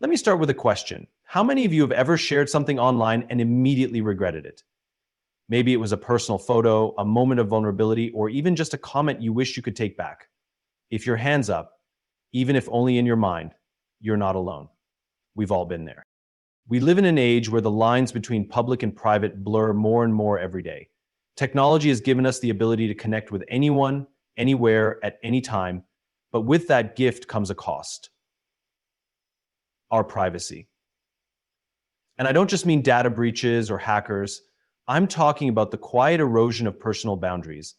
Let me start with a question. How many of you have ever shared something online and immediately regretted it? Maybe it was a personal photo, a moment of vulnerability, or even just a comment you wish you could take back. If your hand's up, even if only in your mind, you're not alone. We've all been there. We live in an age where the lines between public and private blur more and more every day. Technology has given us the ability to connect with anyone, anywhere, at any time, but with that gift comes a cost: our privacy. And I don't just mean data breaches or hackers. I'm talking about the quiet erosion of personal boundaries.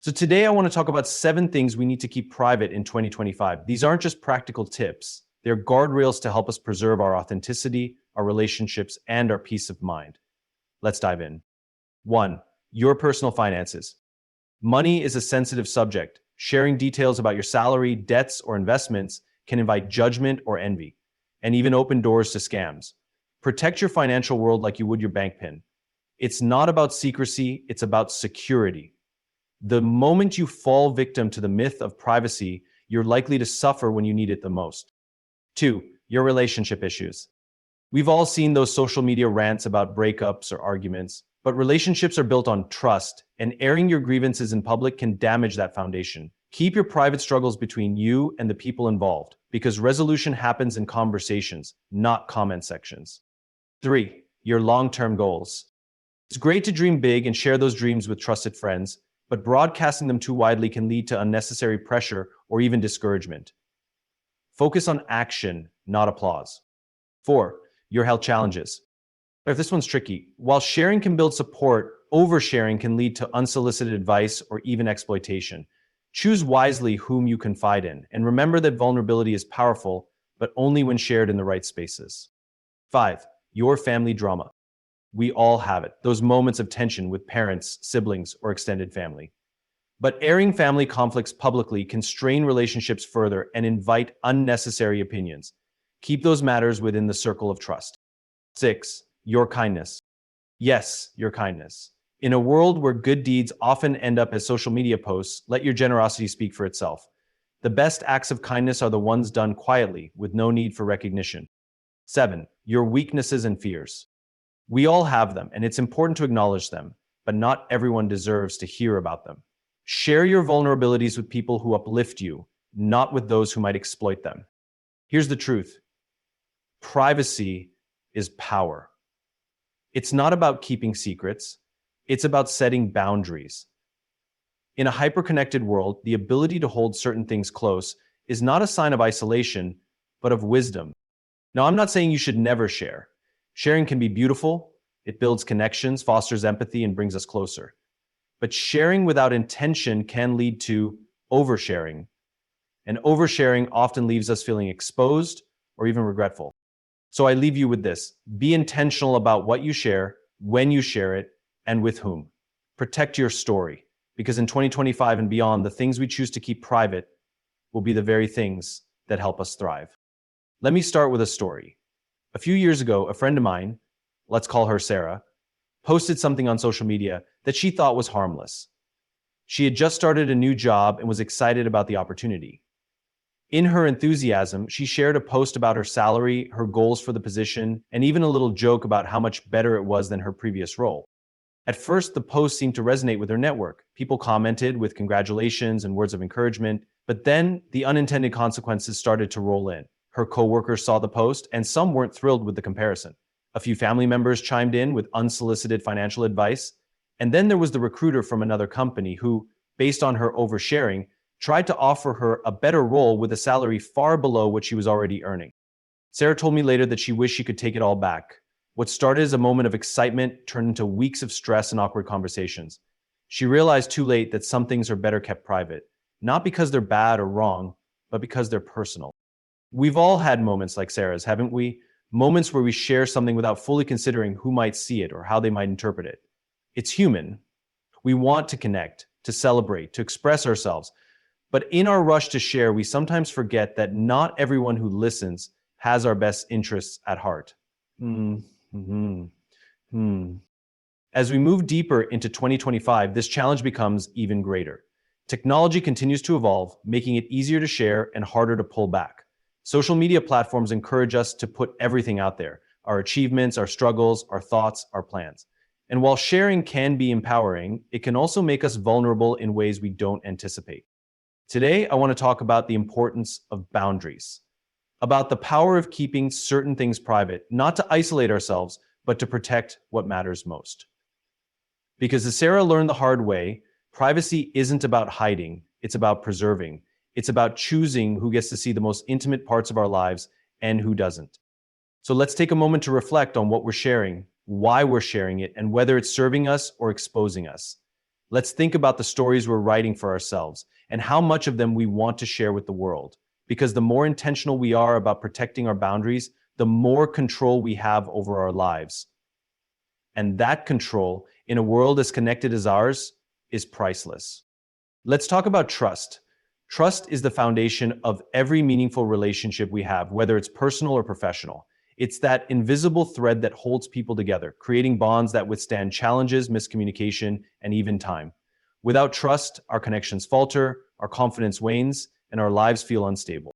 So today I want to talk about 7 things we need to keep private in 2025. These aren't just practical tips. They're guardrails to help us preserve our authenticity, our relationships, and our peace of mind. Let's dive in. 1. Your personal finances. Money is a sensitive subject. Sharing details about your salary, debts, or investments can invite judgment or envy, and even open doors to scams. Protect your financial world like you would your bank PIN. It's not about secrecy, it's about security. The moment you fall victim to the myth of privacy, you're likely to suffer when you need it the most. 2. Your relationship issues. We've all seen those social media rants about breakups or arguments, but relationships are built on trust, and airing your grievances in public can damage that foundation. Keep your private struggles between you and the people involved, because resolution happens in conversations, not comment sections. 3. Your long-term goals. It's great to dream big and share those dreams with trusted friends, but broadcasting them too widely can lead to unnecessary pressure or even discouragement. Focus on action, not applause. 4. Your health challenges. If this one's tricky, while sharing can build support, oversharing can lead to unsolicited advice or even exploitation. Choose wisely whom you confide in, and remember that vulnerability is powerful, but only when shared in the right spaces. 5. Your family drama. We all have it, those moments of tension with parents, siblings, or extended family. But airing family conflicts publicly can strain relationships further and invite unnecessary opinions. Keep those matters within the circle of trust. 6. Your kindness. Yes, your kindness. In a world where good deeds often end up as social media posts, let your generosity speak for itself. The best acts of kindness are the ones done quietly, with no need for recognition. 7. Your weaknesses and fears. We all have them, and it's important to acknowledge them, but not everyone deserves to hear about them. Share your vulnerabilities with people who uplift you, not with those who might exploit them. Here's the truth. Privacy is power. It's not about keeping secrets. It's about setting boundaries. In a hyper-connected world, the ability to hold certain things close is not a sign of isolation, but of wisdom. Now, I'm not saying you should never share. Sharing can be beautiful. It builds connections, fosters empathy, and brings us closer. But sharing without intention can lead to oversharing. And oversharing often leaves us feeling exposed or even regretful. So I leave you with this. Be intentional about what you share, when you share it, and with whom. Protect your story, because in 2025 and beyond, the things we choose to keep private will be the very things that help us thrive. Let me start with a story. A few years ago, a friend of mine, let's call her Sarah, posted something on social media that she thought was harmless. She had just started a new job and was excited about the opportunity. In her enthusiasm, she shared a post about her salary, her goals for the position, and even a little joke about how much better it was than her previous role. At first, the post seemed to resonate with her network. People commented with congratulations and words of encouragement, but then the unintended consequences started to roll in. Her coworkers saw the post, and some weren't thrilled with the comparison. A few family members chimed in with unsolicited financial advice, and then there was the recruiter from another company who, based on her oversharing, tried to offer her a better role with a salary far below what she was already earning. Sarah told me later that she wished she could take it all back. What started as a moment of excitement turned into weeks of stress and awkward conversations. She realized too late that some things are better kept private, not because they're bad or wrong, but because they're personal. We've all had moments like Sarah's, haven't we? Moments where we share something without fully considering who might see it or how they might interpret it. It's human. We want to connect, to celebrate, to express ourselves. But in our rush to share, we sometimes forget that not everyone who listens has our best interests at heart. As we move deeper into 2025, this challenge becomes even greater. Technology continues to evolve, making it easier to share and harder to pull back. Social media platforms encourage us to put everything out there, our achievements, our struggles, our thoughts, our plans. And while sharing can be empowering, it can also make us vulnerable in ways we don't anticipate. Today, I want to talk about the importance of boundaries, about the power of keeping certain things private, not to isolate ourselves, but to protect what matters most. Because as Sarah learned the hard way, privacy isn't about hiding, it's about preserving. It's about choosing who gets to see the most intimate parts of our lives and who doesn't. So let's take a moment to reflect on what we're sharing, why we're sharing it, and whether it's serving us or exposing us. Let's think about the stories we're writing for ourselves and how much of them we want to share with the world. Because the more intentional we are about protecting our boundaries, the more control we have over our lives. And that control, in a world as connected as ours, is priceless. Let's talk about trust. Trust is the foundation of every meaningful relationship we have, whether it's personal or professional. It's that invisible thread that holds people together, creating bonds that withstand challenges, miscommunication, and even time. Without trust, our connections falter, our confidence wanes, and our lives feel unstable.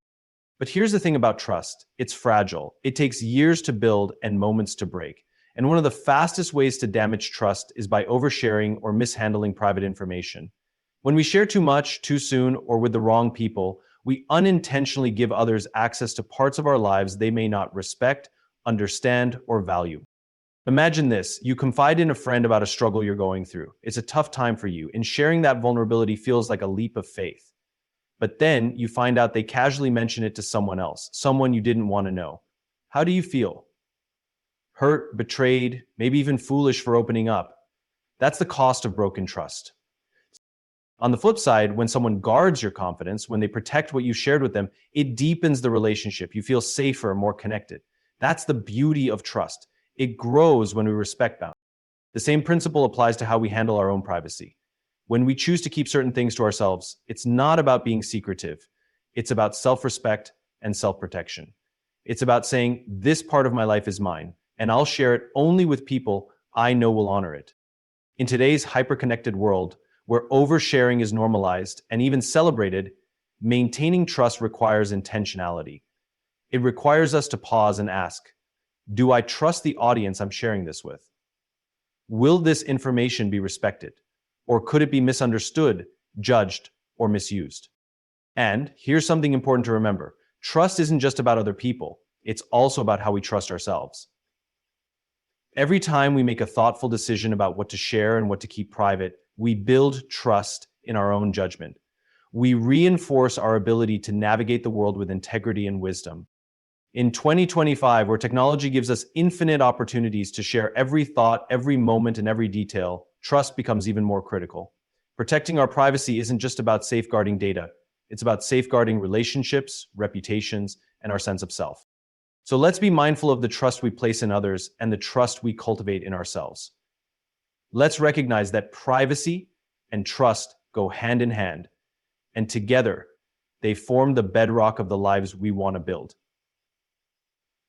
But here's the thing about trust. It's fragile. It takes years to build and moments to break. And one of the fastest ways to damage trust is by oversharing or mishandling private information. When we share too much, too soon, or with the wrong people, we unintentionally give others access to parts of our lives they may not respect, understand, or value. Imagine this: you confide in a friend about a struggle you're going through. It's a tough time for you, and sharing that vulnerability feels like a leap of faith. But then you find out they casually mention it to someone else, someone you didn't want to know. How do you feel? Hurt, betrayed, maybe even foolish for opening up. That's the cost of broken trust. On the flip side, when someone guards your confidence, when they protect what you shared with them, it deepens the relationship. You feel safer, more connected. That's the beauty of trust. It grows when we respect boundaries. The same principle applies to how we handle our own privacy. When we choose to keep certain things to ourselves, it's not about being secretive. It's about self-respect and self-protection. It's about saying, this part of my life is mine, and I'll share it only with people I know will honor it. In today's hyper-connected world, where oversharing is normalized and even celebrated, maintaining trust requires intentionality. It requires us to pause and ask, do I trust the audience I'm sharing this with? Will this information be respected? Or could it be misunderstood, judged, or misused? And here's something important to remember. Trust isn't just about other people. It's also about how we trust ourselves. Every time we make a thoughtful decision about what to share and what to keep private, we build trust in our own judgment. We reinforce our ability to navigate the world with integrity and wisdom. In 2025, where technology gives us infinite opportunities to share every thought, every moment, and every detail, trust becomes even more critical. Protecting our privacy isn't just about safeguarding data. It's about safeguarding relationships, reputations, and our sense of self. So let's be mindful of the trust we place in others and the trust we cultivate in ourselves. Let's recognize that privacy and trust go hand in hand, and together they form the bedrock of the lives we want to build.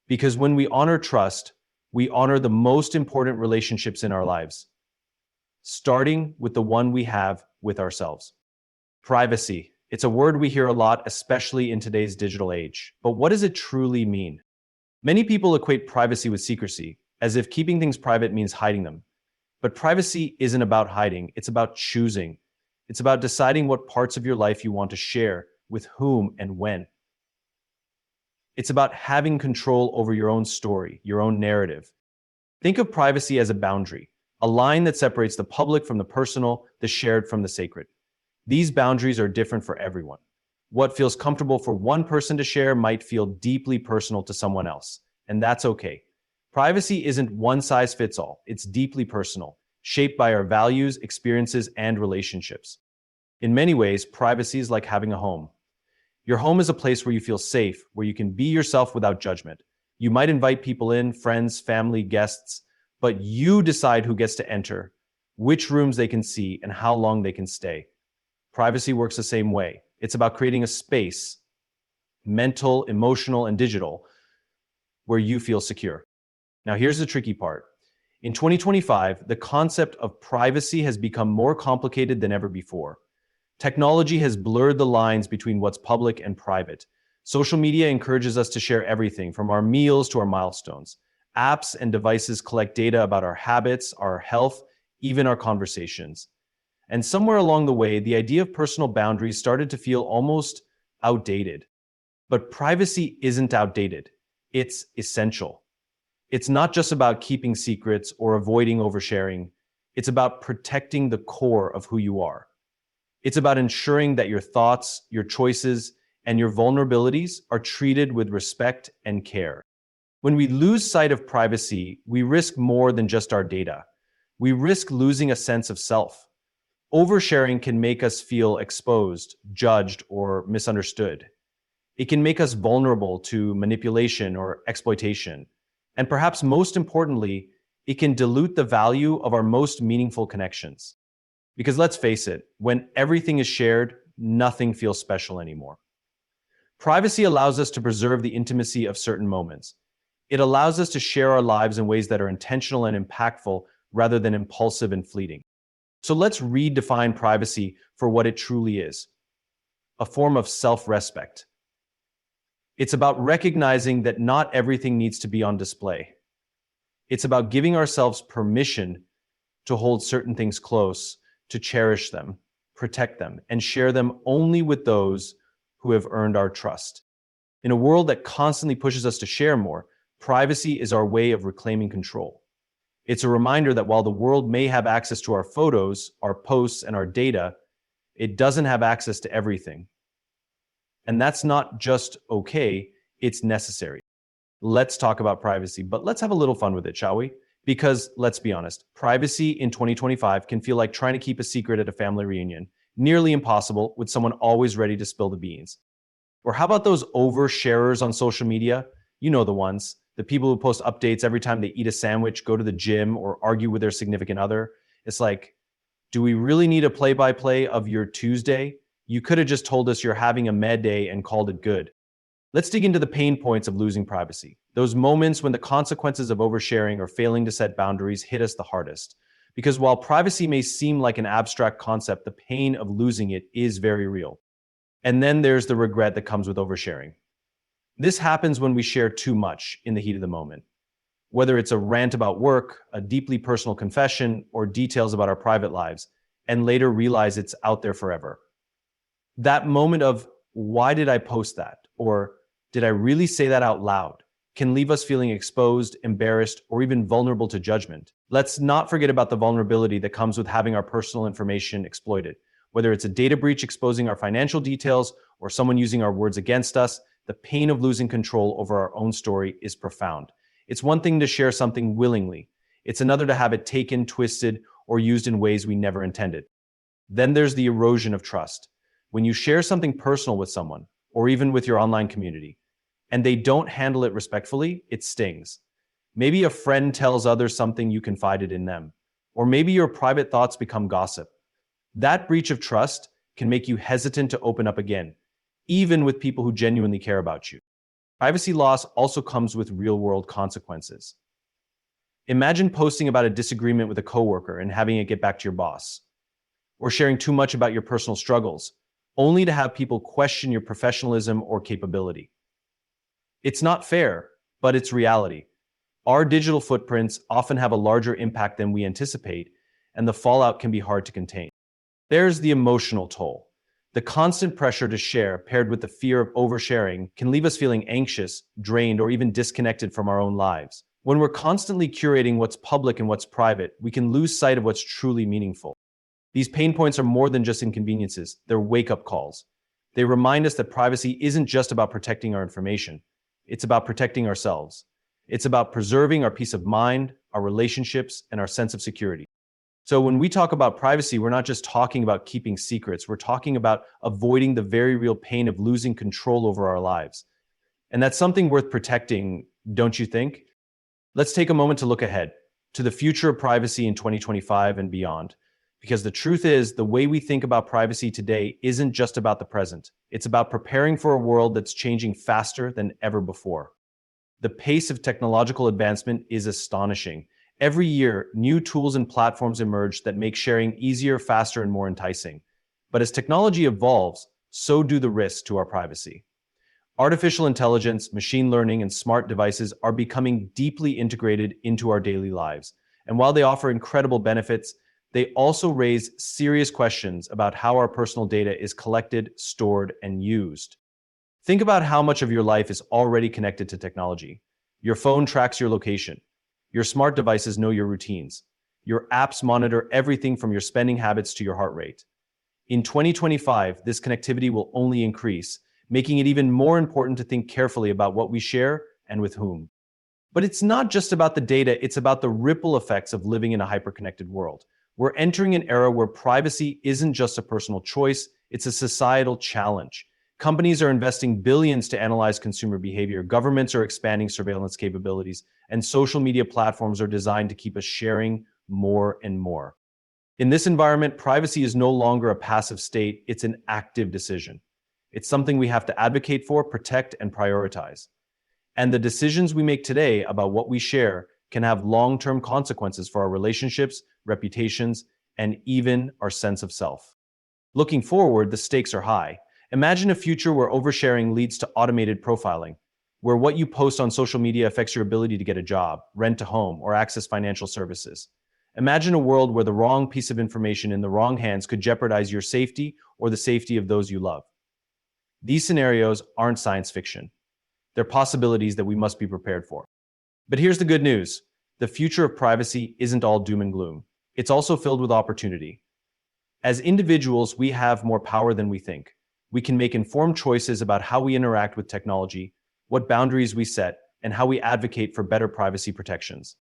Because when we honor trust, we honor the most important relationships in our lives, starting with the one we have with ourselves. Privacy. It's a word we hear a lot, especially in today's digital age. But what does it truly mean? Many people equate privacy with secrecy, as if keeping things private means hiding them. But privacy isn't about hiding, it's about choosing. It's about deciding what parts of your life you want to share, with whom and when. It's about having control over your own story, your own narrative. Think of privacy as a boundary, a line that separates the public from the personal, the shared from the sacred. These boundaries are different for everyone. What feels comfortable for one person to share might feel deeply personal to someone else, and that's okay. Privacy isn't one size fits all, it's deeply personal, shaped by our values, experiences, and relationships. In many ways, privacy is like having a home. Your home is a place where you feel safe, where you can be yourself without judgment. You might invite people in, friends, family, guests, but you decide who gets to enter, which rooms they can see, and how long they can stay. Privacy works the same way. It's about creating a space, mental, emotional, and digital, where you feel secure. Now, here's the tricky part. In 2025, the concept of privacy has become more complicated than ever before. Technology has blurred the lines between what's public and private. Social media encourages us to share everything from our meals to our milestones. Apps and devices collect data about our habits, our health, even our conversations. And somewhere along the way, the idea of personal boundaries started to feel almost outdated. But privacy isn't outdated. It's essential. It's not just about keeping secrets or avoiding oversharing. It's about protecting the core of who you are. It's about ensuring that your thoughts, your choices, and your vulnerabilities are treated with respect and care. When we lose sight of privacy, we risk more than just our data. We risk losing a sense of self. Oversharing can make us feel exposed, judged, or misunderstood. It can make us vulnerable to manipulation or exploitation. And perhaps most importantly, it can dilute the value of our most meaningful connections. Because let's face it, when everything is shared, nothing feels special anymore. Privacy allows us to preserve the intimacy of certain moments. It allows us to share our lives in ways that are intentional and impactful rather than impulsive and fleeting. So let's redefine privacy for what it truly is, a form of self-respect. It's about recognizing that not everything needs to be on display. It's about giving ourselves permission to hold certain things close, to cherish them, protect them, and share them only with those who have earned our trust. In a world that constantly pushes us to share more, privacy is our way of reclaiming control. It's a reminder that while the world may have access to our photos, our posts, and our data, it doesn't have access to everything. And that's not just okay, it's necessary. Let's talk about privacy, but let's have a little fun with it, shall we? Because let's be honest, privacy in 2025 can feel like trying to keep a secret at a family reunion, nearly impossible with someone always ready to spill the beans. Or how about those oversharers on social media? You know the ones, the people who post updates every time they eat a sandwich, go to the gym, or argue with their significant other. It's like, do we really need a play-by-play of your Tuesday? You could have just told us you're having a med day and called it good. Let's dig into the pain points of losing privacy. Those moments when the consequences of oversharing or failing to set boundaries hit us the hardest. Because while privacy may seem like an abstract concept, the pain of losing it is very real. And then there's the regret that comes with oversharing. This happens when we share too much in the heat of the moment. Whether it's a rant about work, a deeply personal confession, or details about our private lives, and later realize it's out there forever. That moment of, why did I post that? Or did I really say that out loud? Can leave us feeling exposed, embarrassed, or even vulnerable to judgment. Let's not forget about the vulnerability that comes with having our personal information exploited. Whether it's a data breach exposing our financial details or someone using our words against us, the pain of losing control over our own story is profound. It's one thing to share something willingly. It's another to have it taken, twisted, or used in ways we never intended. Then there's the erosion of trust. When you share something personal with someone, or even with your online community, and they don't handle it respectfully, it stings. Maybe a friend tells others something you confided in them, or maybe your private thoughts become gossip. That breach of trust can make you hesitant to open up again, even with people who genuinely care about you. Privacy loss also comes with real-world consequences. Imagine posting about a disagreement with a coworker and having it get back to your boss, or sharing too much about your personal struggles, only to have people question your professionalism or capability. It's not fair, but it's reality. Our digital footprints often have a larger impact than we anticipate, and the fallout can be hard to contain. There's the emotional toll. The constant pressure to share, paired with the fear of oversharing, can leave us feeling anxious, drained, or even disconnected from our own lives. When we're constantly curating what's public and what's private, we can lose sight of what's truly meaningful. These pain points are more than just inconveniences, they're wake-up calls. They remind us that privacy isn't just about protecting our information, it's about protecting ourselves. It's about preserving our peace of mind, our relationships, and our sense of security. So when we talk about privacy, we're not just talking about keeping secrets, we're talking about avoiding the very real pain of losing control over our lives. And that's something worth protecting, don't you think? Let's take a moment to look ahead, to the future of privacy in 2025 and beyond. Because the truth is, the way we think about privacy today isn't just about the present. It's about preparing for a world that's changing faster than ever before. The pace of technological advancement is astonishing. Every year, new tools and platforms emerge that make sharing easier, faster, and more enticing. But as technology evolves, so do the risks to our privacy. Artificial intelligence, machine learning, and smart devices are becoming deeply integrated into our daily lives. And while they offer incredible benefits, they also raise serious questions about how our personal data is collected, stored, and used. Think about how much of your life is already connected to technology. Your phone tracks your location. Your smart devices know your routines. Your apps monitor everything from your spending habits to your heart rate. In 2025, this connectivity will only increase, making it even more important to think carefully about what we share and with whom. But it's not just about the data, it's about the ripple effects of living in a hyper-connected world. We're entering an era where privacy isn't just a personal choice, it's a societal challenge. Companies are investing billions to analyze consumer behavior, governments are expanding surveillance capabilities, and social media platforms are designed to keep us sharing more and more. In this environment, privacy is no longer a passive state, it's an active decision. It's something we have to advocate for, protect, and prioritize. And the decisions we make today about what we share can have long-term consequences for our relationships, reputations, and even our sense of self. Looking forward, the stakes are high. Imagine a future where oversharing leads to automated profiling, where what you post on social media affects your ability to get a job, rent a home, or access financial services. Imagine a world where the wrong piece of information in the wrong hands could jeopardize your safety or the safety of those you love. These scenarios aren't science fiction. They're possibilities that we must be prepared for. But here's the good news. The future of privacy isn't all doom and gloom. It's also filled with opportunity. As individuals, we have more power than we think. We can make informed choices about how we interact with technology, what boundaries we set, and how we advocate for better privacy protections.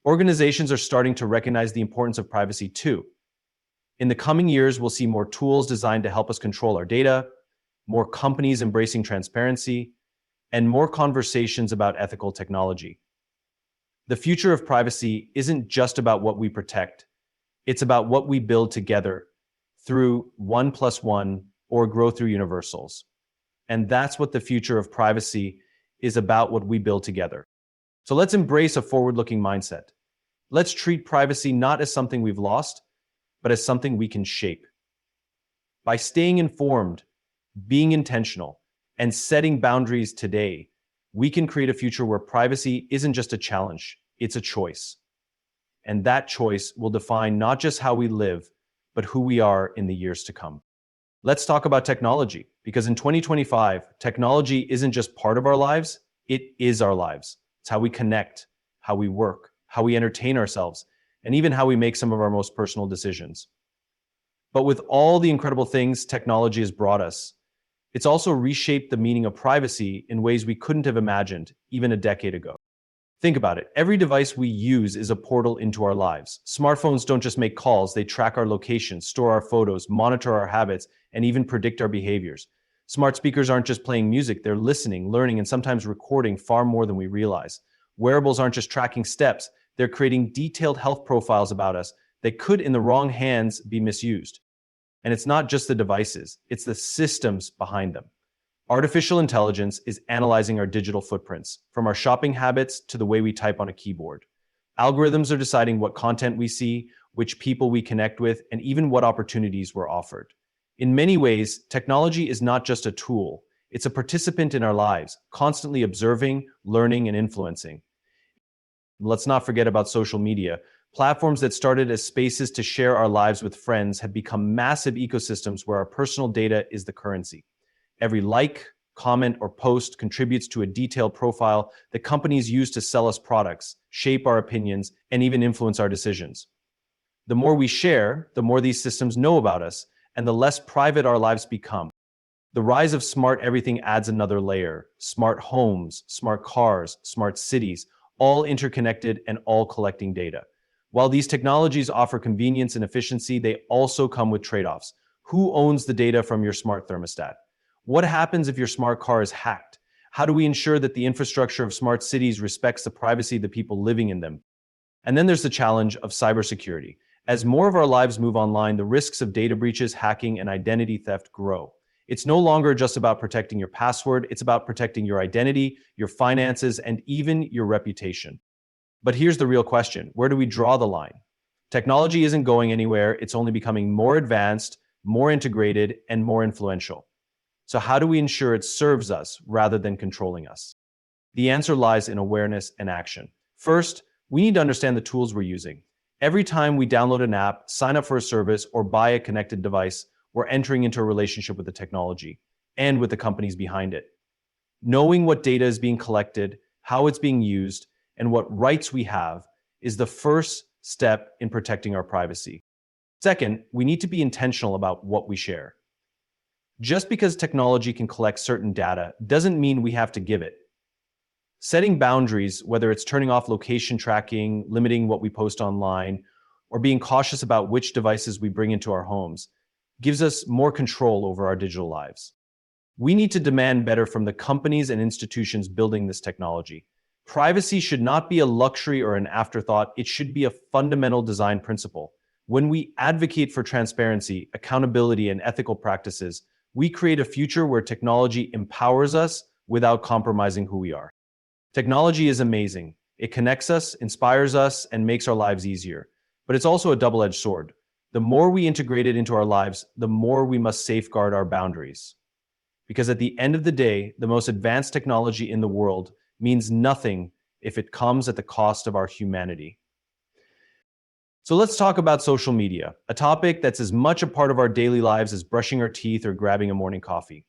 Organizations are starting to recognize the importance of privacy too. In the coming years, we'll see more tools designed to help us control our data, more companies embracing transparency, and more conversations about ethical technology. The future of privacy isn't just about what we protect. It's about what we build together through 1+1 or grow through universals. And that's what the future of privacy is about, what we build together. So let's embrace a forward-looking mindset. Let's treat privacy not as something we've lost, but as something we can shape. By staying informed, being intentional, and setting boundaries today, we can create a future where privacy isn't just a challenge, it's a choice. And that choice will define not just how we live, but who we are in the years to come. Let's talk about technology, because in 2025, technology isn't just part of our lives, it is our lives. It's how we connect, how we work, how we entertain ourselves, and even how we make some of our most personal decisions. But with all the incredible things technology has brought us, it's also reshaped the meaning of privacy in ways we couldn't have imagined even a decade ago. Think about it. Every device we use is a portal into our lives. Smartphones don't just make calls, they track our location, store our photos, monitor our habits, and even predict our behaviors. Smart speakers aren't just playing music, they're listening, learning, and sometimes recording far more than we realize. Wearables aren't just tracking steps, they're creating detailed health profiles about us that could, in the wrong hands, be misused. And it's not just the devices, it's the systems behind them. Artificial intelligence is analyzing our digital footprints, from our shopping habits to the way we type on a keyboard. Algorithms are deciding what content we see, which people we connect with, and even what opportunities we're offered. In many ways, technology is not just a tool, it's a participant in our lives, constantly observing, learning, and influencing. Let's not forget about social media. Platforms that started as spaces to share our lives with friends have become massive ecosystems where our personal data is the currency. Every like, comment, or post contributes to a detailed profile that companies use to sell us products, shape our opinions, and even influence our decisions. The more we share, the more these systems know about us, and the less private our lives become. The rise of smart everything adds another layer. Smart homes, smart cars, smart cities, all interconnected and all collecting data. While these technologies offer convenience and efficiency, they also come with trade-offs. Who owns the data from your smart thermostat? What happens if your smart car is hacked? How do we ensure that the infrastructure of smart cities respects the privacy of the people living in them? And then there's the challenge of cybersecurity. As more of our lives move online, the risks of data breaches, hacking, and identity theft grow. It's no longer just about protecting your password, it's about protecting your identity, your finances, and even your reputation. But here's the real question. Where do we draw the line? Technology isn't going anywhere, it's only becoming more advanced, more integrated, and more influential. So how do we ensure it serves us rather than controlling us? The answer lies in awareness and action. First, we need to understand the tools we're using. Every time we download an app, sign up for a service, or buy a connected device, we're entering into a relationship with the technology and with the companies behind it. Knowing what data is being collected, how it's being used, and what rights we have is the first step in protecting our privacy. Second, we need to be intentional about what we share. Just because technology can collect certain data doesn't mean we have to give it. Setting boundaries, whether it's turning off location tracking, limiting what we post online, or being cautious about which devices we bring into our homes, gives us more control over our digital lives. We need to demand better from the companies and institutions building this technology. Privacy should not be a luxury or an afterthought. It should be a fundamental design principle. When we advocate for transparency, accountability, and ethical practices, we create a future where technology empowers us without compromising who we are. Technology is amazing. It connects us, inspires us, and makes our lives easier. But it's also a double-edged sword. The more we integrate it into our lives, the more we must safeguard our boundaries. Because at the end of the day, the most advanced technology in the world means nothing if it comes at the cost of our humanity. So let's talk about social media, a topic that's as much a part of our daily lives as brushing our teeth or grabbing a morning coffee.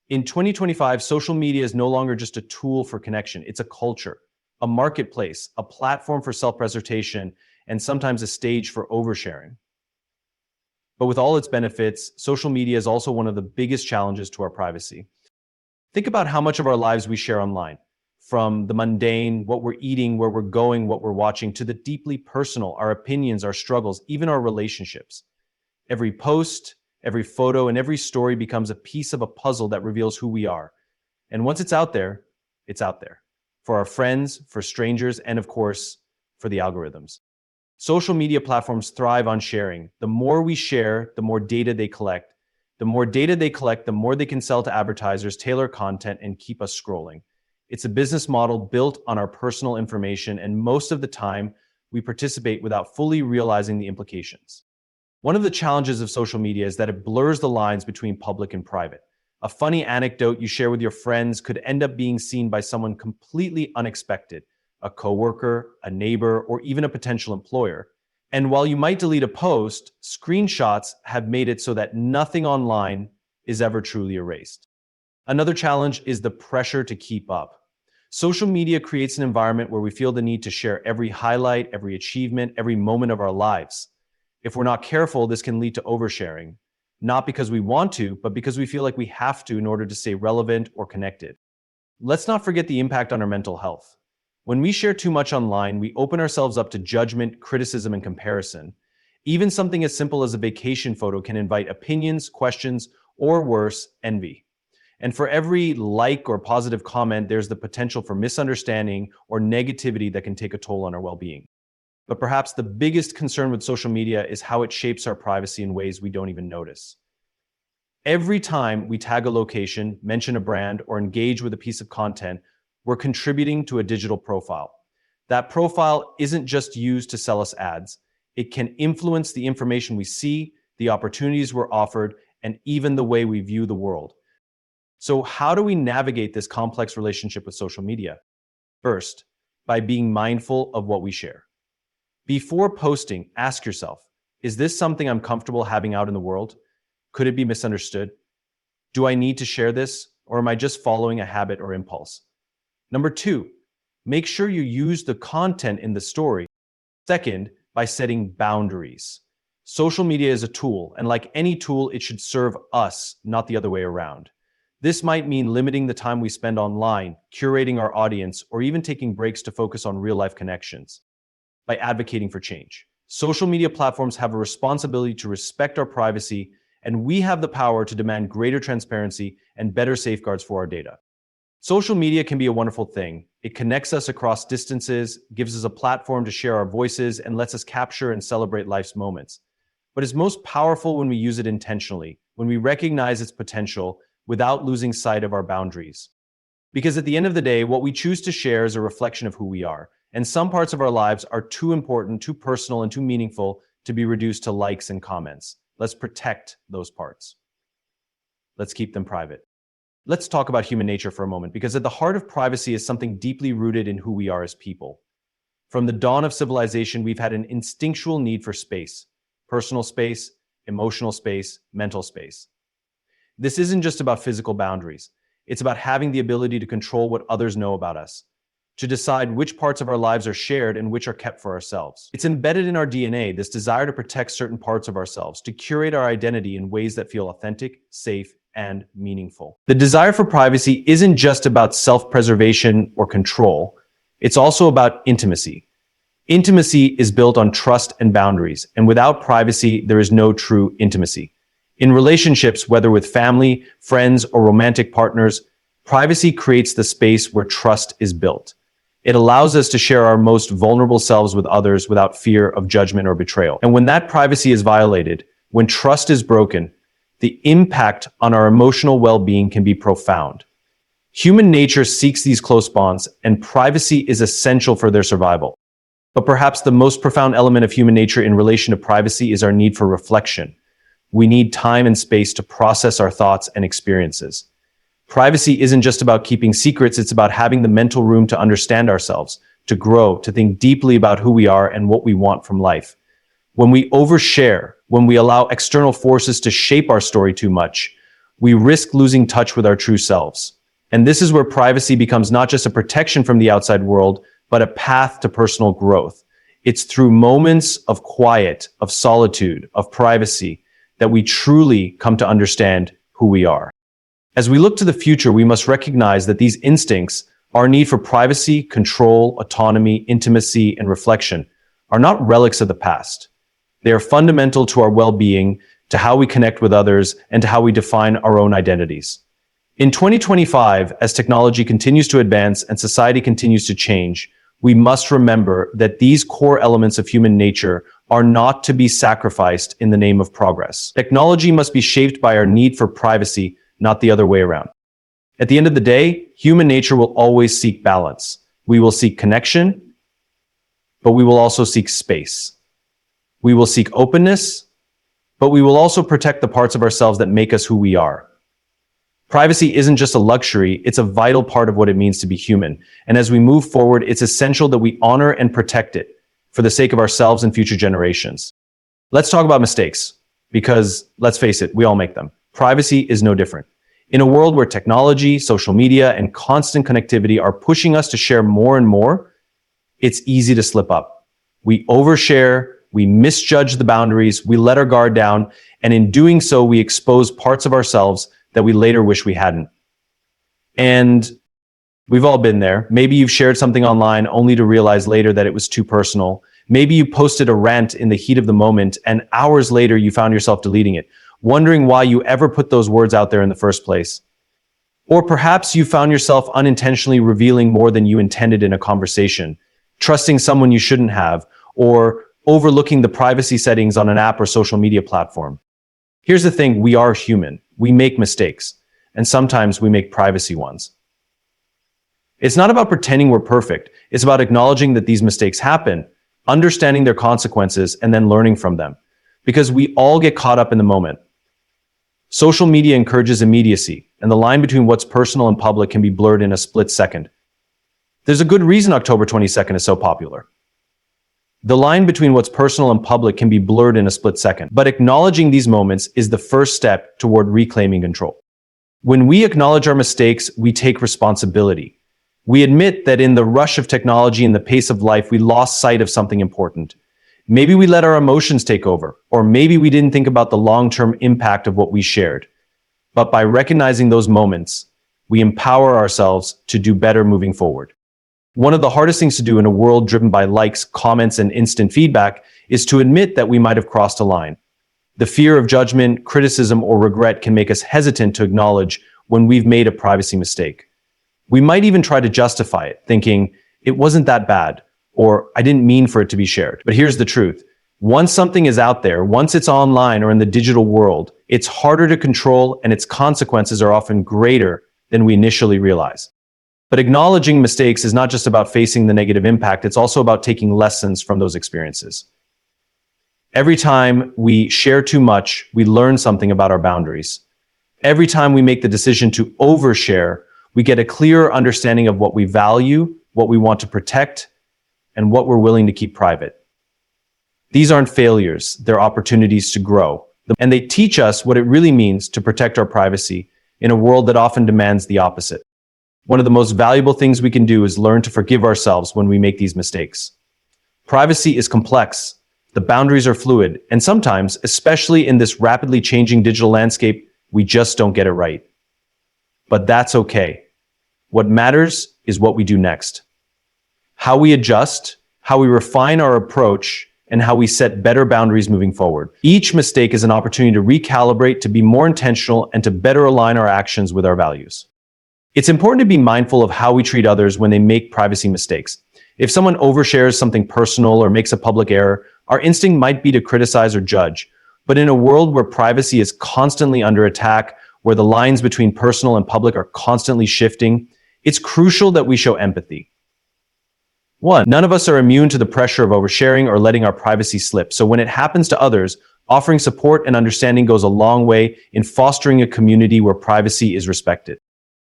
In 2025, social media is no longer just a tool for connection. It's a culture, a marketplace, a platform for self-preservation, and sometimes a stage for oversharing. But with all its benefits, social media is also one of the biggest challenges to our privacy. Think about how much of our lives we share online, from the mundane, what we're eating, where we're going, what we're watching, to the deeply personal, our opinions, our struggles, even our relationships. Every post, every photo, and every story becomes a piece of a puzzle that reveals who we are. And once it's out there, it's out there. For our friends, for strangers, and of course, for the algorithms. Social media platforms thrive on sharing. The more we share, the more data they collect. The more data they collect, the more they can sell to advertisers, tailor content, and keep us scrolling. It's a business model built on our personal information, and most of the time, we participate without fully realizing the implications. One of the challenges of social media is that it blurs the lines between public and private. A funny anecdote you share with your friends could end up being seen by someone completely unexpected, a coworker, a neighbor, or even a potential employer. And while you might delete a post, screenshots have made it so that nothing online is ever truly erased. Another challenge is the pressure to keep up. Social media creates an environment where we feel the need to share every highlight, every achievement, every moment of our lives. If we're not careful, this can lead to oversharing, not because we want to, but because we feel like we have to in order to stay relevant or connected. Let's not forget the impact on our mental health. When we share too much online, we open ourselves up to judgment, criticism, and comparison. Even something as simple as a vacation photo can invite opinions, questions, or worse, envy. And for every like or positive comment, there's the potential for misunderstanding or negativity that can take a toll on our well-being. But perhaps the biggest concern with social media is how it shapes our privacy in ways we don't even notice. Every time we tag a location, mention a brand, or engage with a piece of content, we're contributing to a digital profile. That profile isn't just used to sell us ads. It can influence the information we see, the opportunities we're offered, and even the way we view the world. So how do we navigate this complex relationship with social media? First, by being mindful of what we share. Before posting, ask yourself, is this something I'm comfortable having out in the world? Could it be misunderstood? Do I need to share this, or am I just following a habit or impulse? Number two, make sure you use the content in the story. Second, by setting boundaries. Social media is a tool, and like any tool, it should serve us, not the other way around. This might mean limiting the time we spend online, curating our audience, or even taking breaks to focus on real-life connections. By advocating for change. Social media platforms have a responsibility to respect our privacy, and we have the power to demand greater transparency and better safeguards for our data. Social media can be a wonderful thing. It connects us across distances, gives us a platform to share our voices, and lets us capture and celebrate life's moments. But it's most powerful when we use it intentionally, when we recognize its potential without losing sight of our boundaries. Because at the end of the day, what we choose to share is a reflection of who we are. And some parts of our lives are too important, too personal, and too meaningful to be reduced to likes and comments. Let's protect those parts. let's keep them private. Let's talk about human nature for a moment, because at the heart of privacy is something deeply rooted in who we are as people. From the dawn of civilization, we've had an instinctual need for space, personal space, emotional space, mental space. This isn't just about physical boundaries. It's about having the ability to control what others know about us, to decide which parts of our lives are shared and which are kept for ourselves. It's embedded in our DNA, this desire to protect certain parts of ourselves, to curate our identity in ways that feel authentic, safe, and meaningful. The desire for privacy isn't just about self-preservation or control. It's also about intimacy. Intimacy is built on trust and boundaries, and without privacy, there is no true intimacy. In relationships, whether with family, friends, or romantic partners, privacy creates the space where trust is built. It allows us to share our most vulnerable selves with others without fear of judgment or betrayal. And when that privacy is violated, when trust is broken, the impact on our emotional well-being can be profound. Human nature seeks these close bonds, and privacy is essential for their survival. But perhaps the most profound element of human nature in relation to privacy is our need for reflection. We need time and space to process our thoughts and experiences. Privacy isn't just about keeping secrets, it's about having the mental room to understand ourselves, to grow, to think deeply about who we are and what we want from life. When we overshare, when we allow external forces to shape our story too much, we risk losing touch with our true selves. And this is where privacy becomes not just a protection from the outside world, but a path to personal growth. It's through moments of quiet, of solitude, of privacy, that we truly come to understand who we are. As we look to the future, we must recognize that these instincts, our need for privacy, control, autonomy, intimacy, and reflection, are not relics of the past. They are fundamental to our well-being, to how we connect with others, and to how we define our own identities. In 2025, as technology continues to advance and society continues to change, we must remember that these core elements of human nature are not to be sacrificed in the name of progress. Technology must be shaped by our need for privacy, not the other way around. At the end of the day, human nature will always seek balance. We will seek connection, but we will also seek space. We will seek openness, but we will also protect the parts of ourselves that make us who we are. Privacy isn't just a luxury, it's a vital part of what it means to be human. And as we move forward, it's essential that we honor and protect it for the sake of ourselves and future generations. Let's talk about mistakes, because let's face it, we all make them. Privacy is no different. In a world where technology, social media, and constant connectivity are pushing us to share more and more, it's easy to slip up. We overshare, we misjudge the boundaries, we let our guard down, and in doing so, we expose parts of ourselves that we later wish we hadn't. And we've all been there. Maybe you've shared something online only to realize later that it was too personal. Maybe you posted a rant in the heat of the moment, and hours later you found yourself deleting it, wondering why you ever put those words out there in the first place. Or perhaps you found yourself unintentionally revealing more than you intended in a conversation, trusting someone you shouldn't have, or overlooking the privacy settings on an app or social media platform. Here's the thing, we are human. We make mistakes, and sometimes we make privacy ones. It's not about pretending we're perfect. It's about acknowledging that these mistakes happen, understanding their consequences, and then learning from them. Because we all get caught up in the moment. Social media encourages immediacy, and the line between what's personal and public can be blurred in a split second. There's a good reason October 22nd is so popular. The line between what's personal and public can be blurred in a split second, but acknowledging these moments is the first step toward reclaiming control. When we acknowledge our mistakes, we take responsibility. We admit that in the rush of technology and the pace of life, we lost sight of something important. Maybe we let our emotions take over, or maybe we didn't think about the long-term impact of what we shared. But by recognizing those moments, we empower ourselves to do better moving forward. One of the hardest things to do in a world driven by likes, comments, and instant feedback is to admit that we might have crossed a line. The fear of judgment, criticism, or regret can make us hesitant to acknowledge when we've made a privacy mistake. We might even try to justify it, thinking, it wasn't that bad, or I didn't mean for it to be shared. But here's the truth. Once something is out there, once it's online or in the digital world, it's harder to control and its consequences are often greater than we initially realize. But acknowledging mistakes is not just about facing the negative impact, it's also about taking lessons from those experiences. Every time we share too much, we learn something about our boundaries. Every time we make the decision to overshare, we get a clearer understanding of what we value, what we want to protect, and what we're willing to keep private. These aren't failures, they're opportunities to grow. And they teach us what it really means to protect our privacy in a world that often demands the opposite. One of the most valuable things we can do is learn to forgive ourselves when we make these mistakes. Privacy is complex, the boundaries are fluid, and sometimes, especially in this rapidly changing digital landscape, we just don't get it right. But that's okay. What matters is what we do next. How we adjust, how we refine our approach, and how we set better boundaries moving forward. Each mistake is an opportunity to recalibrate, to be more intentional, and to better align our actions with our values. It's important to be mindful of how we treat others when they make privacy mistakes. If someone overshares something personal or makes a public error, our instinct might be to criticize or judge. But in a world where privacy is constantly under attack, where the lines between personal and public are constantly shifting, it's crucial that we show empathy. 1. None of us are immune to the pressure of oversharing or letting our privacy slip. So when it happens to others, offering support and understanding goes a long way in fostering a community where privacy is respected.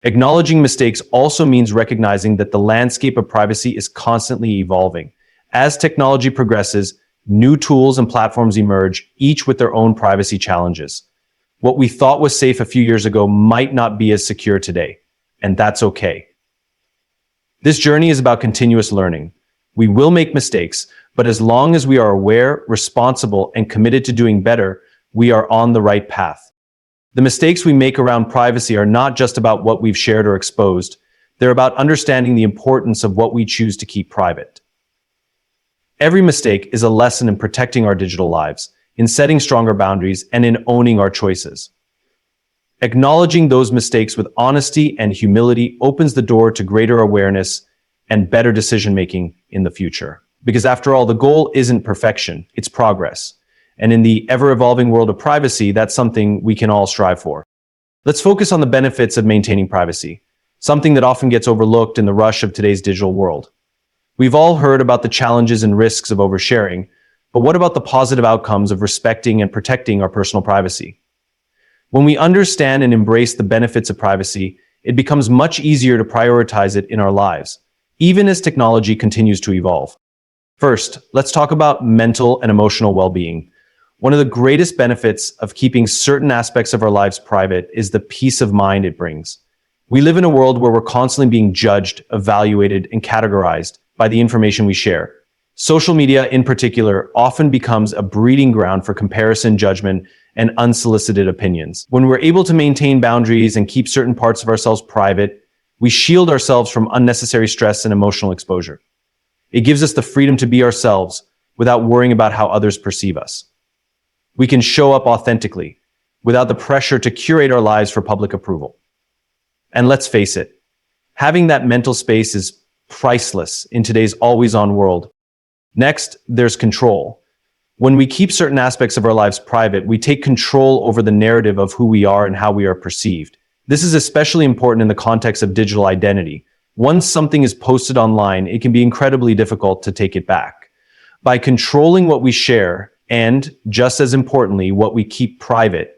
Acknowledging mistakes also means recognizing that the landscape of privacy is constantly evolving. As technology progresses, new tools and platforms emerge, each with their own privacy challenges. What we thought was safe a few years ago might not be as secure today, and that's okay. This journey is about continuous learning. We will make mistakes, but as long as we are aware, responsible, and committed to doing better, we are on the right path. The mistakes we make around privacy are not just about what we've shared or exposed. They're about understanding the importance of what we choose to keep private. Every mistake is a lesson in protecting our digital lives, in setting stronger boundaries, and in owning our choices. Acknowledging those mistakes with honesty and humility opens the door to greater awareness and better decision-making in the future. Because after all, the goal isn't perfection, it's progress. And in the ever-evolving world of privacy, that's something we can all strive for. Let's focus on the benefits of maintaining privacy, something that often gets overlooked in the rush of today's digital world. We've all heard about the challenges and risks of oversharing, but what about the positive outcomes of respecting and protecting our personal privacy? When we understand and embrace the benefits of privacy, it becomes much easier to prioritize it in our lives, even as technology continues to evolve. First, let's talk about mental and emotional well-being. One of the greatest benefits of keeping certain aspects of our lives private is the peace of mind it brings. We live in a world where we're constantly being judged, evaluated, and categorized by the information we share. Social media, in particular, often becomes a breeding ground for comparison, judgment, and unsolicited opinions. When we're able to maintain boundaries and keep certain parts of ourselves private, we shield ourselves from unnecessary stress and emotional exposure. It gives us the freedom to be ourselves without worrying about how others perceive us. We can show up authentically without the pressure to curate our lives for public approval. And let's face it, having that mental space is priceless in today's always-on world. Next, there's control. When we keep certain aspects of our lives private, we take control over the narrative of who we are and how we are perceived. This is especially important in the context of digital identity. Once something is posted online, it can be incredibly difficult to take it back. By controlling what we share, and, just as importantly, what we keep private,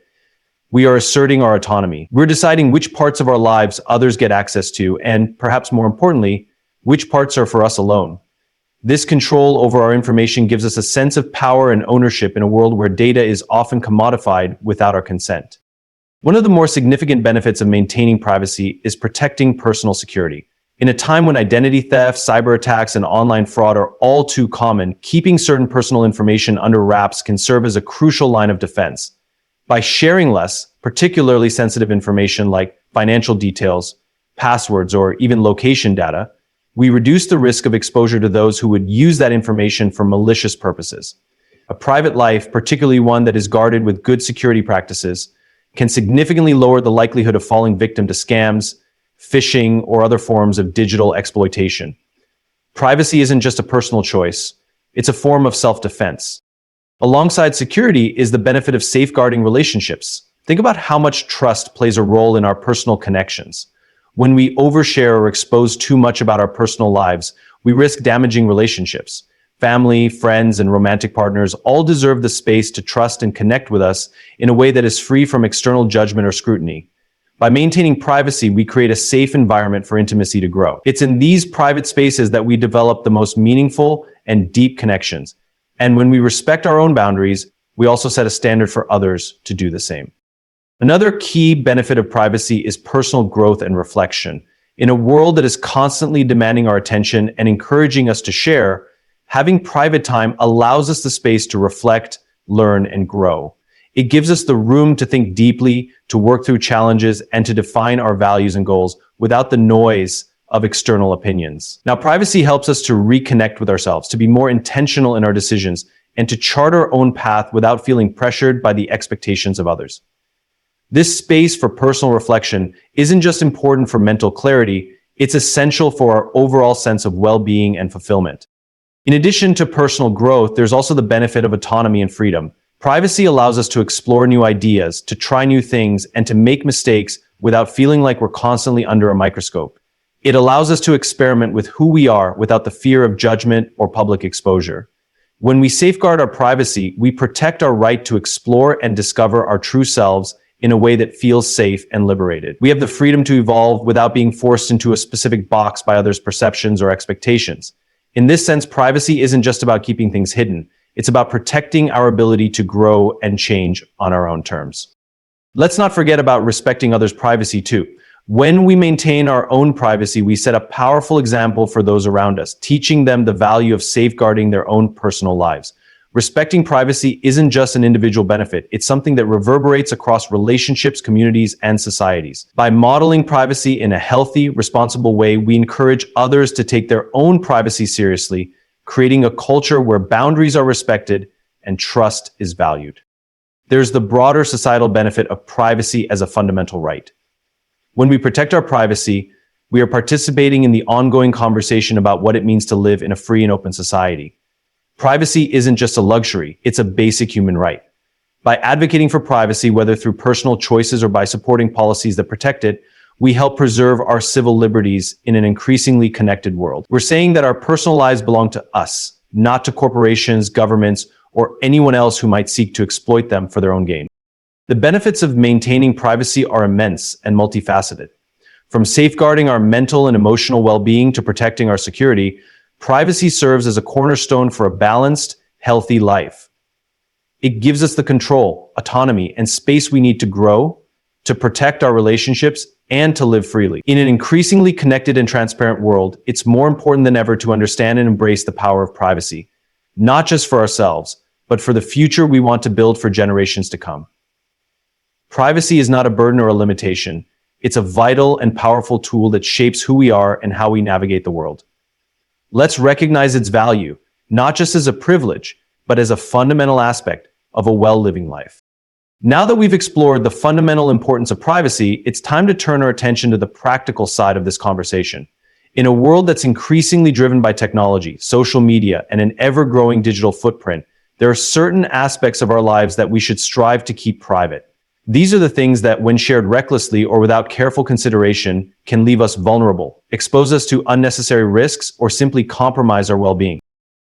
we are asserting our autonomy. We're deciding which parts of our lives others get access to, and, perhaps more importantly, which parts are for us alone. This control over our information gives us a sense of power and ownership in a world where data is often commodified without our consent. One of the more significant benefits of maintaining privacy is protecting personal security. In a time when identity theft, cyber attacks, and online fraud are all too common, keeping certain personal information under wraps can serve as a crucial line of defense. By sharing less, particularly sensitive information like financial details, passwords, or even location data, we reduce the risk of exposure to those who would use that information for malicious purposes. A private life, particularly one that is guarded with good security practices, can significantly lower the likelihood of falling victim to scams, phishing, or other forms of digital exploitation. Privacy isn't just a personal choice, it's a form of self-defense. Alongside security is the benefit of safeguarding relationships. Think about how much trust plays a role in our personal connections. When we overshare or expose too much about our personal lives, we risk damaging relationships. family, friends, and romantic partners all deserve the space to trust and connect with us in a way that is free from external judgment or scrutiny. By maintaining privacy, we create a safe environment for intimacy to grow. It's in these private spaces that we develop the most meaningful and deep connections. And when we respect our own boundaries, we also set a standard for others to do the same. Another key benefit of privacy is personal growth and reflection. In a world that is constantly demanding our attention and encouraging us to share, having private time allows us the space to reflect, learn, and grow. It gives us the room to think deeply, to work through challenges, and to define our values and goals without the noise of external opinions. Now, privacy helps us to reconnect with ourselves, to be more intentional in our decisions, and to chart our own path without feeling pressured by the expectations of others. This space for personal reflection isn't just important for mental clarity, it's essential for our overall sense of well-being and fulfillment. In addition to personal growth, there's also the benefit of autonomy and freedom. Privacy allows us to explore new ideas, to try new things, and to make mistakes without feeling like we're constantly under a microscope. It allows us to experiment with who we are without the fear of judgment or public exposure. When we safeguard our privacy, we protect our right to explore and discover our true selves in a way that feels safe and liberated. We have the freedom to evolve without being forced into a specific box by others' perceptions or expectations. In this sense, privacy isn't just about keeping things hidden. It's about protecting our ability to grow and change on our own terms. Let's not forget about respecting others' privacy too. When we maintain our own privacy, we set a powerful example for those around us, teaching them the value of safeguarding their own personal lives. Respecting privacy isn't just an individual benefit, it's something that reverberates across relationships, communities, and societies. By modeling privacy in a healthy, responsible way, we encourage others to take their own privacy seriously, creating a culture where boundaries are respected and trust is valued. There's the broader societal benefit of privacy as a fundamental right. When we protect our privacy, we are participating in the ongoing conversation about what it means to live in a free and open society. Privacy isn't just a luxury, it's a basic human right. By advocating for privacy, whether through personal choices or by supporting policies that protect it, we help preserve our civil liberties in an increasingly connected world. We're saying that our personal lives belong to us, not to corporations, governments, or anyone else who might seek to exploit them for their own gain. The benefits of maintaining privacy are immense and multifaceted. From safeguarding our mental and emotional well-being to protecting our security, privacy serves as a cornerstone for a balanced, healthy life. It gives us the control, autonomy, and space we need to grow, to protect our relationships, and to live freely. In an increasingly connected and transparent world, it's more important than ever to understand and embrace the power of privacy, not just for ourselves, but for the future we want to build for generations to come. Privacy is not a burden or a limitation. It's a vital and powerful tool that shapes who we are and how we navigate the world. Let's recognize its value, not just as a privilege, but as a fundamental aspect of a well-living life. Now that we've explored the fundamental importance of privacy, it's time to turn our attention to the practical side of this conversation. In a world that's increasingly driven by technology, social media, and an ever-growing digital footprint, there are certain aspects of our lives that we should strive to keep private. These are the things that, when shared recklessly or without careful consideration, can leave us vulnerable, expose us to unnecessary risks, or simply compromise our well-being.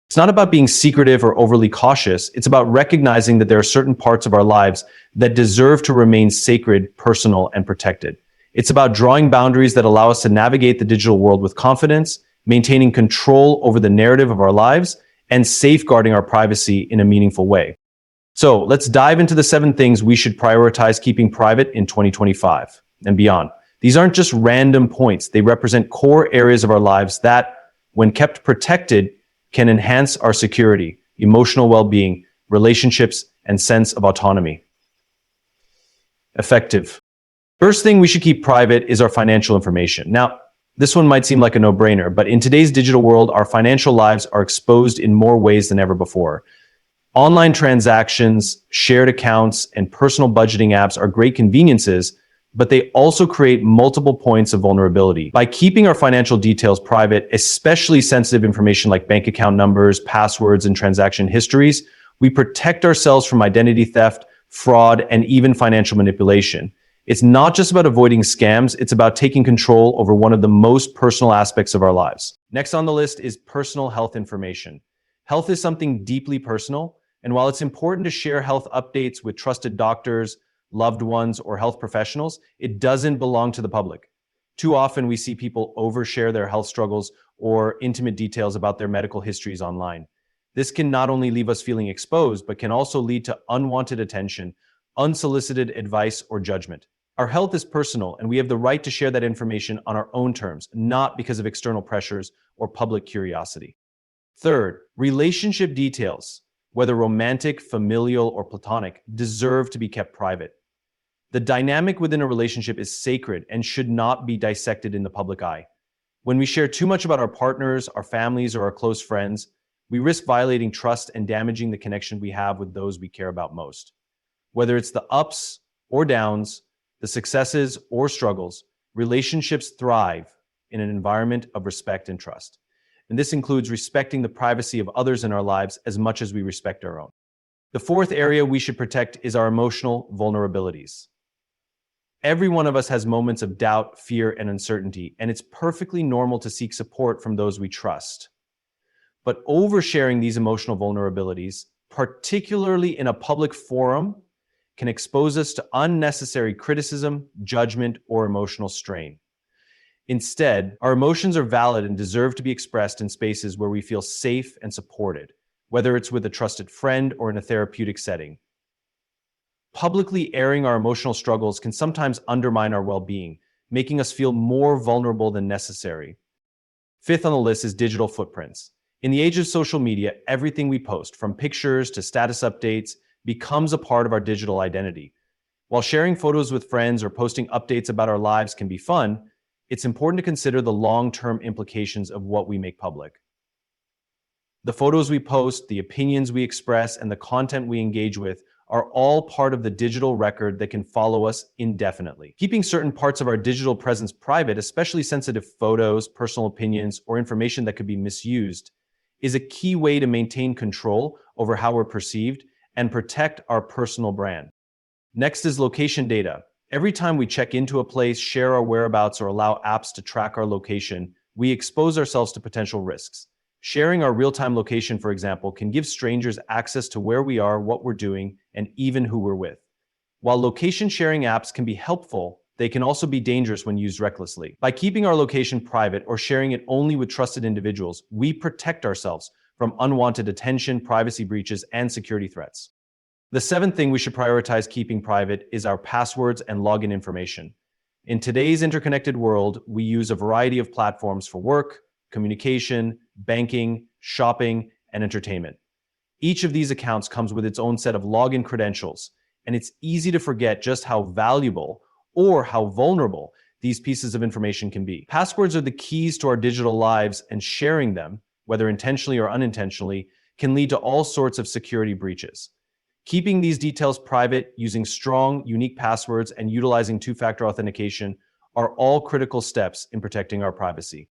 It's not about being secretive or overly cautious. It's about recognizing that there are certain parts of our lives that deserve to remain sacred, personal, and protected. It's about drawing boundaries that allow us to navigate the digital world with confidence, maintaining control over the narrative of our lives, and safeguarding our privacy in a meaningful way. So let's dive into the 7 things we should prioritize keeping private in 2025 and beyond. These aren't just random points. They represent core areas of our lives that, when kept protected, can enhance our security, emotional well-being, relationships, and sense of autonomy. Effective. First thing we should keep private is our financial information. Now, this one might seem like a no-brainer, but in today's digital world, our financial lives are exposed in more ways than ever before. Online transactions, shared accounts, and personal budgeting apps are great conveniences, but they also create multiple points of vulnerability. By keeping our financial details private, especially sensitive information like bank account numbers, passwords, and transaction histories, we protect ourselves from identity theft, fraud, and even financial manipulation. It's not just about avoiding scams, it's about taking control over one of the most personal aspects of our lives. Next on the list is personal health information. Health is something deeply personal, and while it's important to share health updates with trusted doctors, loved ones, or health professionals, it doesn't belong to the public. Too often we see people overshare their health struggles or intimate details about their medical histories online. This can not only leave us feeling exposed, but can also lead to unwanted attention, unsolicited advice, or judgment. Our health is personal, and we have the right to share that information on our own terms, not because of external pressures or public curiosity. Third, relationship details, whether romantic, familial, or platonic, deserve to be kept private. The dynamic within a relationship is sacred and should not be dissected in the public eye. When we share too much about our partners, our families, or our close friends, we risk violating trust and damaging the connection we have with those we care about most. Whether it's the ups or downs, the successes or struggles, relationships thrive in an environment of respect and trust. And this includes respecting the privacy of others in our lives as much as we respect our own. The fourth area we should protect is our emotional vulnerabilities. Every one of us has moments of doubt, fear, and uncertainty, and it's perfectly normal to seek support from those we trust. But oversharing these emotional vulnerabilities, particularly in a public forum, can expose us to unnecessary criticism, judgment, or emotional strain. Instead, our emotions are valid and deserve to be expressed in spaces where we feel safe and supported, whether it's with a trusted friend or in a therapeutic setting. Publicly airing our emotional struggles can sometimes undermine our well-being, making us feel more vulnerable than necessary. Fifth on the list is digital footprints. In the age of social media, everything we post, from pictures to status updates, becomes a part of our digital identity. While sharing photos with friends or posting updates about our lives can be fun, it's important to consider the long-term implications of what we make public. The photos we post, the opinions we express, and the content we engage with are all part of the digital record that can follow us indefinitely. Keeping certain parts of our digital presence private, especially sensitive photos, personal opinions, or information that could be misused, is a key way to maintain control over how we're perceived and protect our personal brand. Next is location data. Every time we check into a place, share our whereabouts, or allow apps to track our location, we expose ourselves to potential risks. Sharing our real-time location, for example, can give strangers access to where we are, what we're doing, and even who we're with. While location sharing apps can be helpful, they can also be dangerous when used recklessly. By keeping our location private or sharing it only with trusted individuals, we protect ourselves from unwanted attention, privacy breaches, and security threats. The seventh thing we should prioritize keeping private is our passwords and login information. In today's interconnected world, we use a variety of platforms for work, communication, banking, shopping, and entertainment. Each of these accounts comes with its own set of login credentials, and it's easy to forget just how valuable or how vulnerable these pieces of information can be. Passwords are the keys to our digital lives, and sharing them, whether intentionally or unintentionally, can lead to all sorts of security breaches. Keeping these details private, using strong, unique passwords, and utilizing two-factor authentication are all critical steps in protecting our privacy.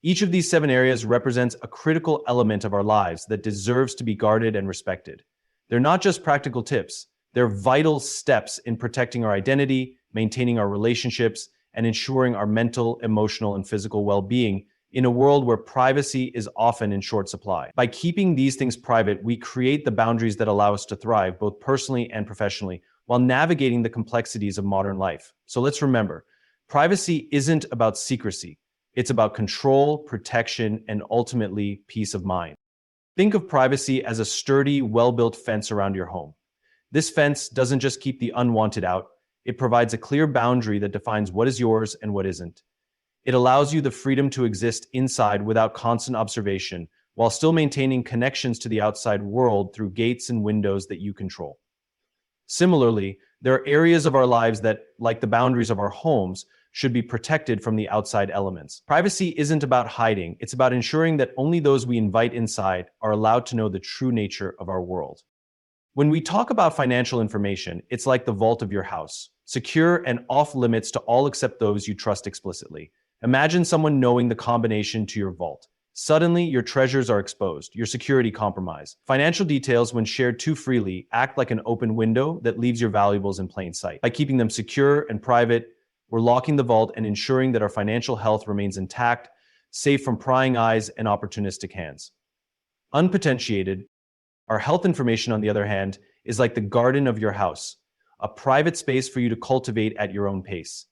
Each of these 7 areas represents a critical element of our lives that deserves to be guarded and respected. They're not just practical tips, they're vital steps in protecting our identity, maintaining our relationships, and ensuring our mental, emotional, and physical well-being in a world where privacy is often in short supply. By keeping these things private, we create the boundaries that allow us to thrive, both personally and professionally, while navigating the complexities of modern life. So let's remember, privacy isn't about secrecy. It's about control, protection, and ultimately peace of mind. Think of privacy as a sturdy, well-built fence around your home. This fence doesn't just keep the unwanted out, it provides a clear boundary that defines what is yours and what isn't. It allows you the freedom to exist inside without constant observation, while still maintaining connections to the outside world through gates and windows that you control. Similarly, there are areas of our lives that, like the boundaries of our homes, should be protected from the outside elements. Privacy isn't about hiding, it's about ensuring that only those we invite inside are allowed to know the true nature of our world. When we talk about financial information, it's like the vault of your house, secure and off limits to all except those you trust explicitly. Imagine someone knowing the combination to your vault. Suddenly, your treasures are exposed, your security compromised. Financial details, when shared too freely, act like an open window that leaves your valuables in plain sight. By keeping them secure and private, we're locking the vault and ensuring that our financial health remains intact, safe from prying eyes and opportunistic hands. Unpotentiated, our health information, on the other hand, is like the garden of your house, a private space for you to cultivate at your own pace.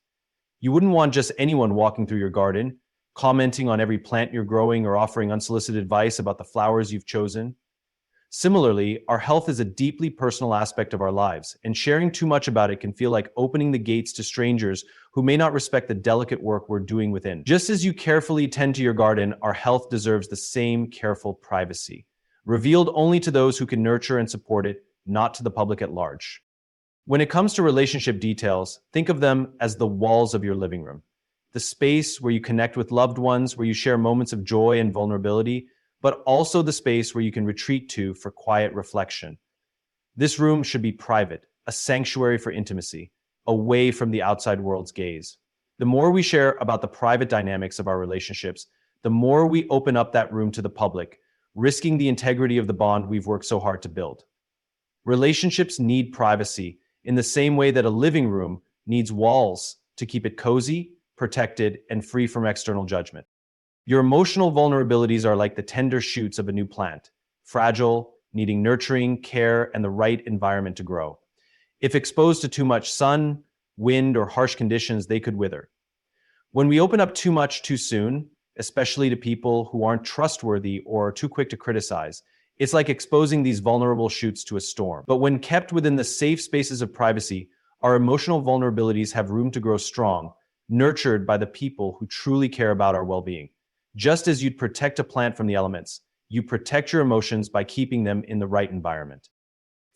You wouldn't want just anyone walking through your garden, commenting on every plant you're growing or offering unsolicited advice about the flowers you've chosen. Similarly, our health is a deeply personal aspect of our lives, and sharing too much about it can feel like opening the gates to strangers who may not respect the delicate work we're doing within. Just as you carefully tend to your garden, our health deserves the same careful privacy, revealed only to those who can nurture and support it, not to the public at large. When it comes to relationship details, think of them as the walls of your living room, the space where you connect with loved ones, where you share moments of joy and vulnerability, but also the space where you can retreat to for quiet reflection. This room should be private, a sanctuary for intimacy, away from the outside world's gaze. The more we share about the private dynamics of our relationships, the more we open up that room to the public, risking the integrity of the bond we've worked so hard to build. Relationships need privacy in the same way that a living room needs walls to keep it cozy, protected, and free from external judgment. Your emotional vulnerabilities are like the tender shoots of a new plant, fragile, needing nurturing, care, and the right environment to grow. If exposed to too much sun, wind, or harsh conditions, they could wither. When we open up too much too soon, especially to people who aren't trustworthy or too quick to criticize, it's like exposing these vulnerable shoots to a storm. But when kept within the safe spaces of privacy, our emotional vulnerabilities have room to grow strong, nurtured by the people who truly care about our well-being. Just as you'd protect a plant from the elements, you protect your emotions by keeping them in the right environment.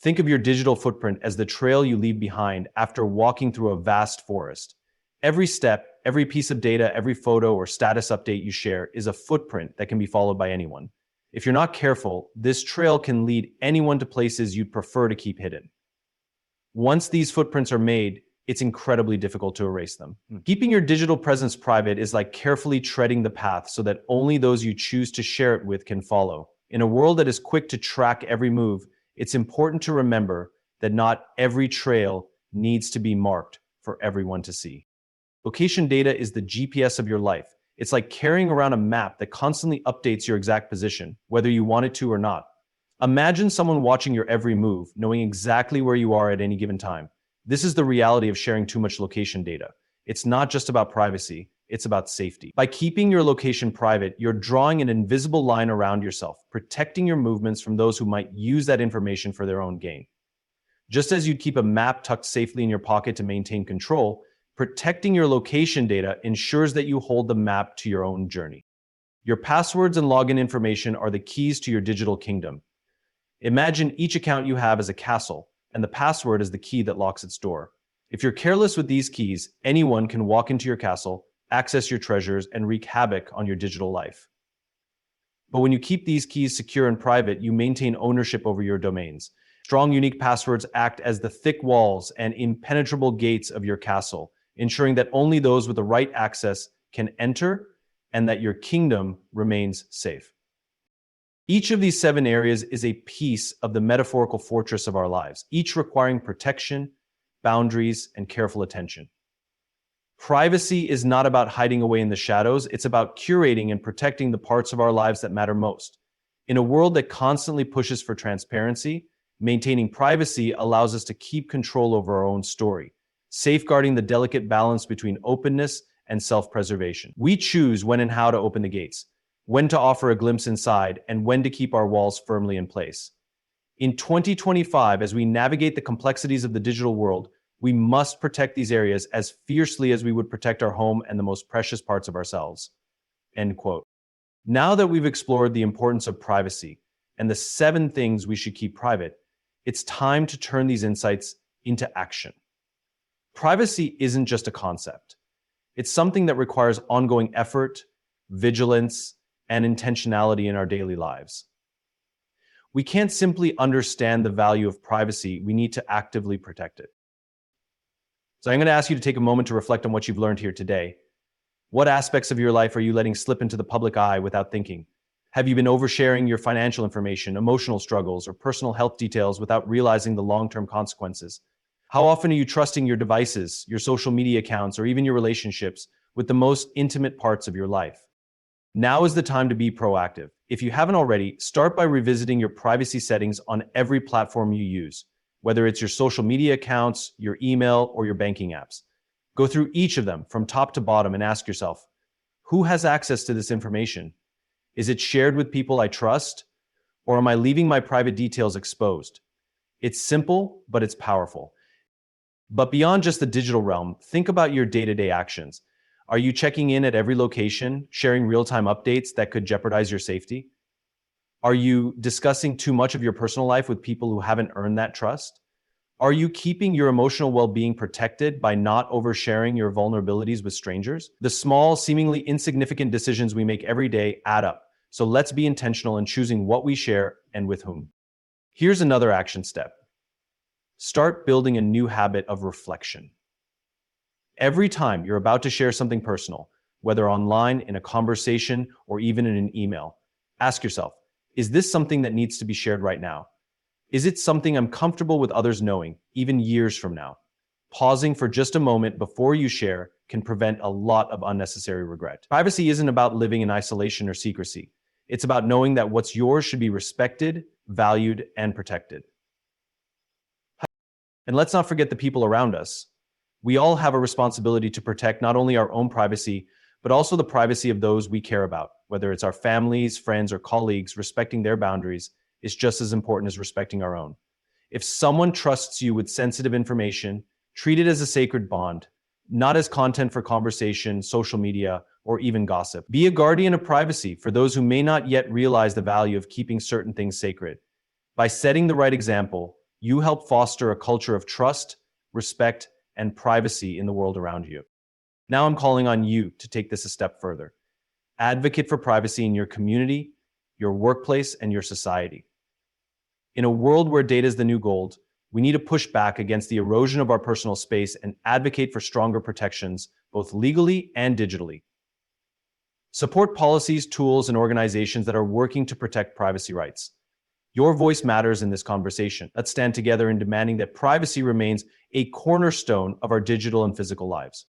Think of your digital footprint as the trail you leave behind after walking through a vast forest. Every step, every piece of data, every photo or status update you share is a footprint that can be followed by anyone. If you're not careful, this trail can lead anyone to places you'd prefer to keep hidden. Once these footprints are made, it's incredibly difficult to erase them. Keeping your digital presence private is like carefully treading the path so that only those you choose to share it with can follow. In a world that is quick to track every move, it's important to remember that not every trail needs to be marked for everyone to see. Location data is the GPS of your life. It's like carrying around a map that constantly updates your exact position, whether you want it to or not. Imagine someone watching your every move, knowing exactly where you are at any given time. This is the reality of sharing too much location data. It's not just about privacy, it's about safety. By keeping your location private, you're drawing an invisible line around yourself, protecting your movements from those who might use that information for their own gain. Just as you'd keep a map tucked safely in your pocket to maintain control, protecting your location data ensures that you hold the map to your own journey. Your passwords and login information are the keys to your digital kingdom. Imagine each account you have as a castle, and the password is the key that locks its door. If you're careless with these keys, anyone can walk into your castle, access your treasures, and wreak havoc on your digital life. But when you keep these keys secure and private, you maintain ownership over your domains. Strong, unique passwords act as the thick walls and impenetrable gates of your castle, ensuring that only those with the right access can enter and that your kingdom remains safe. Each of these 7 areas is a piece of the metaphorical fortress of our lives, each requiring protection, boundaries, and careful attention. Privacy is not about hiding away in the shadows, it's about curating and protecting the parts of our lives that matter most. In a world that constantly pushes for transparency, maintaining privacy allows us to keep control over our own story, safeguarding the delicate balance between openness and self-preservation. We choose when and how to open the gates, when to offer a glimpse inside, and when to keep our walls firmly in place. In 2025, as we navigate the complexities of the digital world, we must protect these areas as fiercely as we would protect our home and the most precious parts of ourselves. End quote. Now that we've explored the importance of privacy and the 7 things we should keep private, it's time to turn these insights into action. Privacy isn't just a concept. It's something that requires ongoing effort, vigilance, and intentionality in our daily lives. We can't simply understand the value of privacy, we need to actively protect it. So I'm going to ask you to take a moment to reflect on what you've learned here today. What aspects of your life are you letting slip into the public eye without thinking? Have you been oversharing your financial information, emotional struggles, or personal health details without realizing the long-term consequences? How often are you trusting your devices, your social media accounts, or even your relationships with the most intimate parts of your life? Now is the time to be proactive. If you haven't already, start by revisiting your privacy settings on every platform you use, whether it's your social media accounts, your email, or your banking apps. Go through each of them from top to bottom and ask yourself, who has access to this information? Is it shared with people I trust? Or am I leaving my private details exposed? It's simple, but it's powerful. But beyond just the digital realm, think about your day-to-day actions. Are you checking in at every location, sharing real-time updates that could jeopardize your safety? Are you discussing too much of your personal life with people who haven't earned that trust? Are you keeping your emotional well-being protected by not oversharing your vulnerabilities with strangers? The small, seemingly insignificant decisions we make every day add up. So let's be intentional in choosing what we share and with whom. Here's another action step. Start building a new habit of reflection. Every time you're about to share something personal, whether online, in a conversation, or even in an email, ask yourself, is this something that needs to be shared right now? Is it something I'm comfortable with others knowing, even years from now? Pausing for just a moment before you share can prevent a lot of unnecessary regret. Privacy isn't about living in isolation or secrecy. It's about knowing that what's yours should be respected, valued, and protected. And let's not forget the people around us. We all have a responsibility to protect not only our own privacy, but also the privacy of those we care about, whether it's our families, friends, or colleagues. Respecting their boundaries is just as important as respecting our own. If someone trusts you with sensitive information, treat it as a sacred bond, not as content for conversation, social media, or even gossip. Be a guardian of privacy for those who may not yet realize the value of keeping certain things sacred. By setting the right example, you help foster a culture of trust, respect, and privacy in the world around you. Now I'm calling on you to take this a step further. Advocate for privacy in your community, your workplace, and your society. In a world where data is the new gold, we need to push back against the erosion of our personal space and advocate for stronger protections, both legally and digitally. Support policies, tools, and organizations that are working to protect privacy rights. Your voice matters in this conversation. Let's stand together in demanding that privacy remains a cornerstone of our digital and physical lives.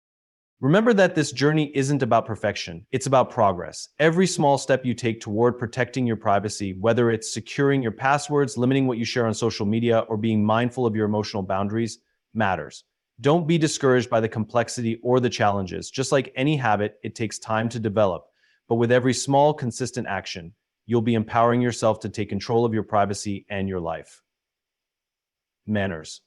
Remember that this journey isn't about perfection, it's about progress. Every small step you take toward protecting your privacy, whether it's securing your passwords, limiting what you share on social media, or being mindful of your emotional boundaries, matters. Don't be discouraged by the complexity or the challenges. Just like any habit, it takes time to develop. But with every small, consistent action, you'll be empowering yourself to take control of your privacy and your life. Manners.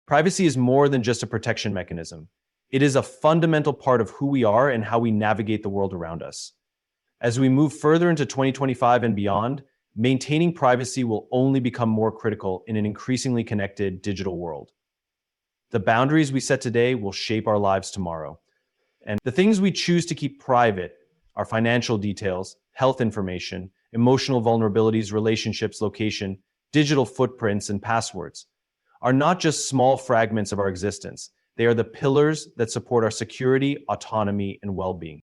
Privacy is more than just a protection mechanism. It is a fundamental part of who we are and how we navigate the world around us. As we move further into 2025 and beyond, maintaining privacy will only become more critical in an increasingly connected digital world. The boundaries we set today will shape our lives tomorrow. And the things we choose to keep private, our financial details, health information, emotional vulnerabilities, relationships, location, digital footprints, and passwords, are not just small fragments of our existence. They are the pillars that support our security, autonomy, and well-being.